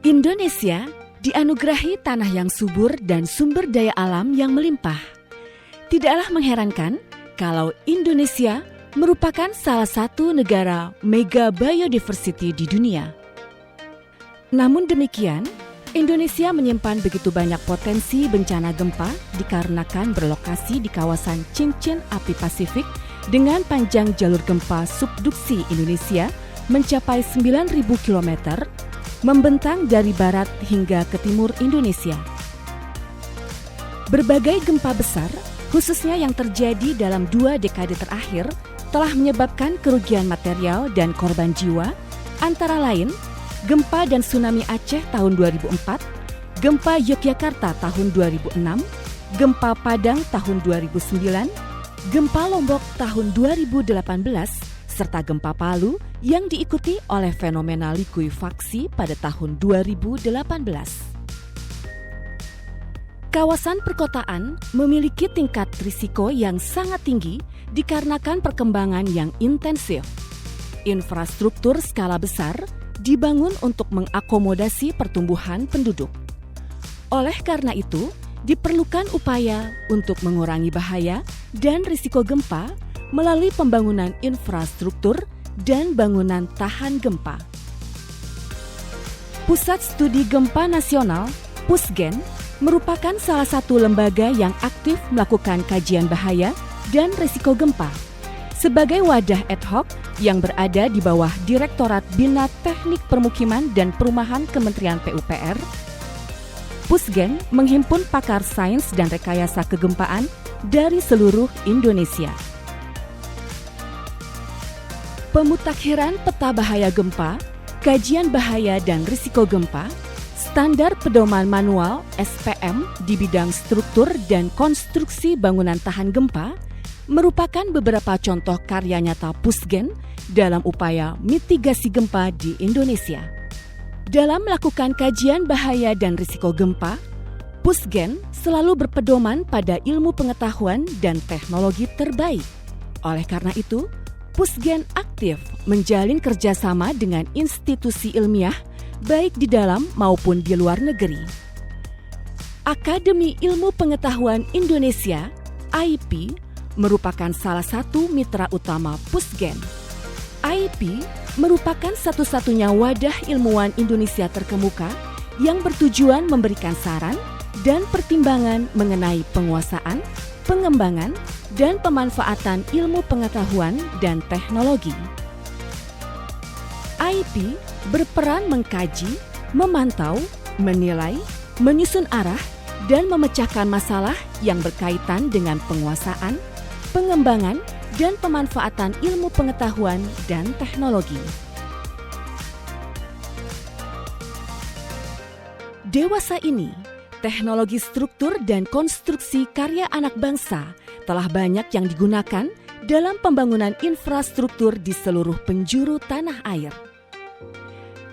Indonesia dianugerahi tanah yang subur dan sumber daya alam yang melimpah. Tidaklah mengherankan kalau Indonesia merupakan salah satu negara mega biodiversity di dunia. Namun demikian, Indonesia menyimpan begitu banyak potensi bencana gempa dikarenakan berlokasi di kawasan cincin api Pasifik dengan panjang jalur gempa subduksi Indonesia mencapai 9.000 km, membentang dari barat hingga ke timur Indonesia. Berbagai gempa besar, khususnya yang terjadi dalam 2 dekade terakhir, telah menyebabkan kerugian material dan korban jiwa, antara lain gempa dan tsunami Aceh tahun 2004, gempa Yogyakarta tahun 2006, gempa Padang tahun 2009, gempa Lombok tahun 2018, serta gempa Palu yang diikuti oleh fenomena likuifaksi pada tahun 2018. Kawasan perkotaan memiliki tingkat risiko yang sangat tinggi dikarenakan perkembangan yang intensif. Infrastruktur skala besar dibangun untuk mengakomodasi pertumbuhan penduduk. Oleh karena itu, diperlukan upaya untuk mengurangi bahaya dan risiko gempa melalui pembangunan infrastruktur dan bangunan tahan gempa. Pusat Studi Gempa Nasional, Pusgen, merupakan salah satu lembaga yang aktif melakukan kajian bahaya dan risiko gempa. Sebagai wadah ad hoc yang berada di bawah Direktorat Bina Teknik Permukiman dan Perumahan Kementerian PUPR, Pusgen menghimpun pakar sains dan rekayasa kegempaan dari seluruh Indonesia. Pemutakhiran peta bahaya gempa, kajian bahaya dan risiko gempa, standar pedoman manual SPM di bidang struktur dan konstruksi bangunan tahan gempa merupakan beberapa contoh karya nyata Pusgen dalam upaya mitigasi gempa di Indonesia. Dalam melakukan kajian bahaya dan risiko gempa, Pusgen selalu berpedoman pada ilmu pengetahuan dan teknologi terbaik. Oleh karena itu, Pusgen aktif menjalin kerjasama dengan institusi ilmiah baik di dalam maupun di luar negeri. Akademi Ilmu Pengetahuan Indonesia, AIP, merupakan salah satu mitra utama Pusgen. AIP merupakan satu-satunya wadah ilmuwan Indonesia terkemuka yang bertujuan memberikan saran dan pertimbangan mengenai penguasaan, pengembangan, dan pemanfaatan ilmu pengetahuan dan teknologi. AIP berperan mengkaji, memantau, menilai, menyusun arah, dan memecahkan masalah yang berkaitan dengan penguasaan, pengembangan, dan pemanfaatan ilmu pengetahuan dan teknologi. Dewasa ini, teknologi struktur dan konstruksi karya anak bangsa telah banyak yang digunakan dalam pembangunan infrastruktur di seluruh penjuru tanah air.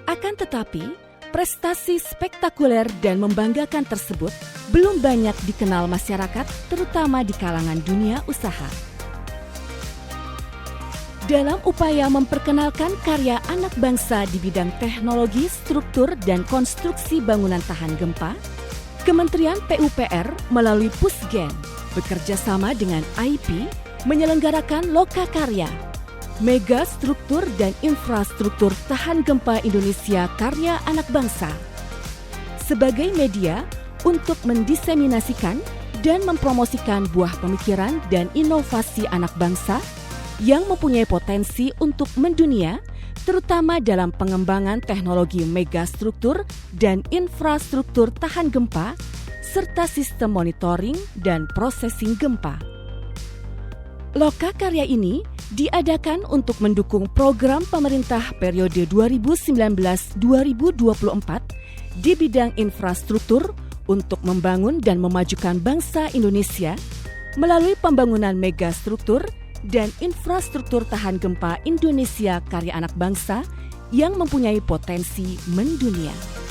Akan tetapi, prestasi spektakuler dan membanggakan tersebut belum banyak dikenal masyarakat, terutama di kalangan dunia usaha. Dalam upaya memperkenalkan karya anak bangsa di bidang teknologi, struktur, dan konstruksi bangunan tahan gempa, Kementerian PUPR melalui Pusgen bekerja sama dengan AIP menyelenggarakan Loka Karya, Mega Struktur dan Infrastruktur Tahan Gempa Indonesia Karya Anak Bangsa, sebagai media untuk mendiseminasikan dan mempromosikan buah pemikiran dan inovasi anak bangsa yang mempunyai potensi untuk mendunia, terutama dalam pengembangan teknologi megastruktur dan infrastruktur tahan gempa, serta sistem monitoring dan processing gempa. Loka Karya ini diadakan untuk mendukung program pemerintah periode 2019-2024 di bidang infrastruktur untuk membangun dan memajukan bangsa Indonesia melalui pembangunan megastruktur dan infrastruktur tahan gempa Indonesia Karya Anak Bangsa yang mempunyai potensi mendunia.